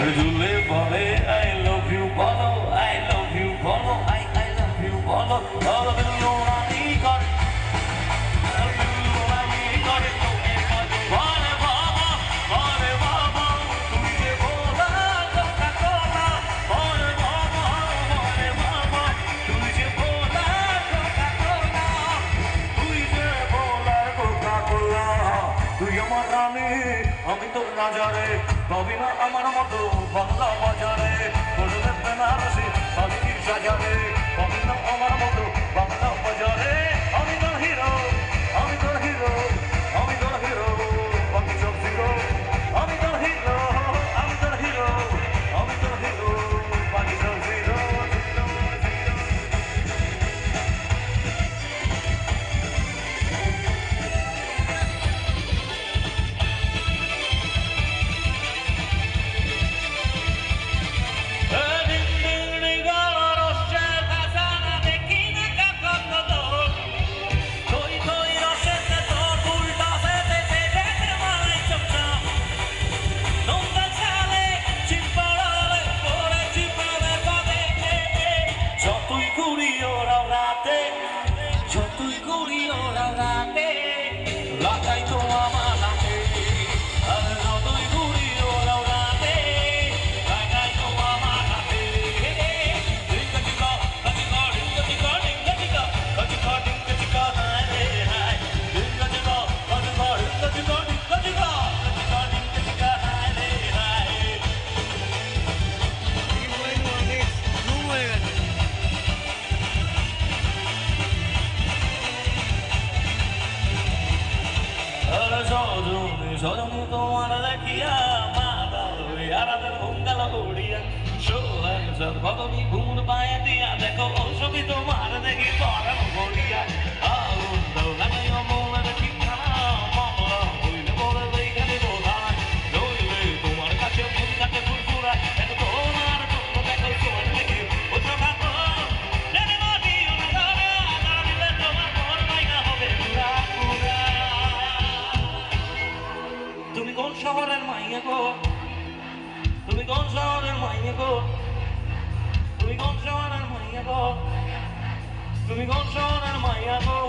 ঝুলে বলে I love you বলো I love you বলো I love you বলো রানী করে রানী করে বলে বাবা তুই যে বলা কোকা কোলা বলে বাবা তুই যে বলা কোকা কোলা তুই যে বলা কোকা কোলা তুই আমার রানী আমি তোর রাজারে পাবি না আমার মতো বাংলা বাজারে করে দেবে না রসি পাবি সাজারে পাবি না আমার মতো বাংলা বাজারে আমি তোর হিরো আমি তোর হিরো আমি তোর হিরো বাকি সব জিরো আমি তোর হিরো আমি তোর হিরো আমি তোর হিরো বাকি সব জিরো যতই করি ওরা রাতে লাগাই তো আমার হাতে আর যতই করি ওরা রাতে লাগাই তো আমার হাতে ডিঙ্গা চিকা ডিঙ্গা চিকা ডিঙ্গা চিকা ডিঙ্গা ডিঙ্গা চিকা হায় রে হায় ডিঙ্গা চিকা ডিঙ্গা চিকা ডিঙ্গা চিকা ডিঙ্গা চিকা হায় রে হায় সজনী তোমার দেখিয়া মাতাল আরাদের ভঙ্গাল উড়িয়া সোহাগ সর্বদমি ঘুম পায়ে দিয়া দেখো ঔষধি তোমার দেখি পরম বলিয়া আগুন লাগাই মনে দেখি খানা মামলা হইলে বলে এইখানে বোধা নইলে তোমার কাছে ফুল কাছে ফুরফুরা এত তোমার জন্য দেখো তোমার দেখি ওঠা ভাগো নেনে মাটি ওরা ধরা দিলে তোমার মন মাইনা হবে পুরা পুরা তুমি কোন শহরের মাইয়া গো তুমি কোন শহরের মাইয়া গো তুমি কোন শহরের মাইয়া গো তুমি কোন শহরের মাইয়া গো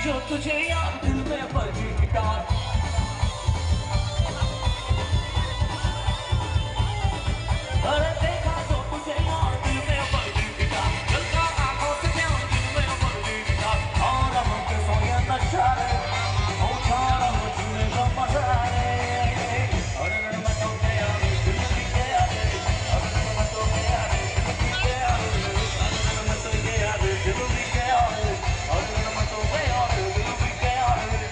जो तुझे यार दिल में बजी गिटार अरे देखा तो तुझे यार दिल में बजी गिटार जलता आंखों से ध्यान दिल में बजी गिटार और हम के सोया नशा रे ओ छाड़ा मुझे का मजा रे अरे अरे मैं तो गया रे दिल की गया रे अरे मैं तो गया रे दिल की गया रे अरे मैं तो गया रे दिल की गया रे अरे मैं तो गया रे दिल की गया रे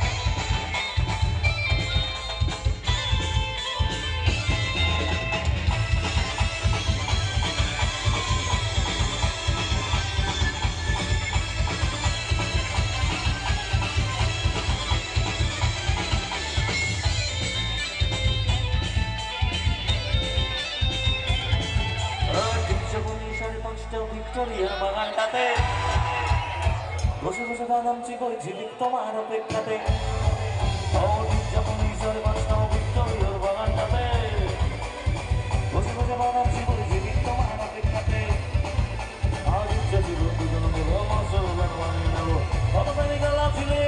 빅토리아 망한다대 고소고소가 넘치고 있지 또만 어백하대 진짜 보이셔를 마시나 빅토리아 망한다대 고소고소가 넘치고 있지 또만 어백하대 진짜 지금 그거는 뭐 마셔 가는 거는 어느 날이 갈라지네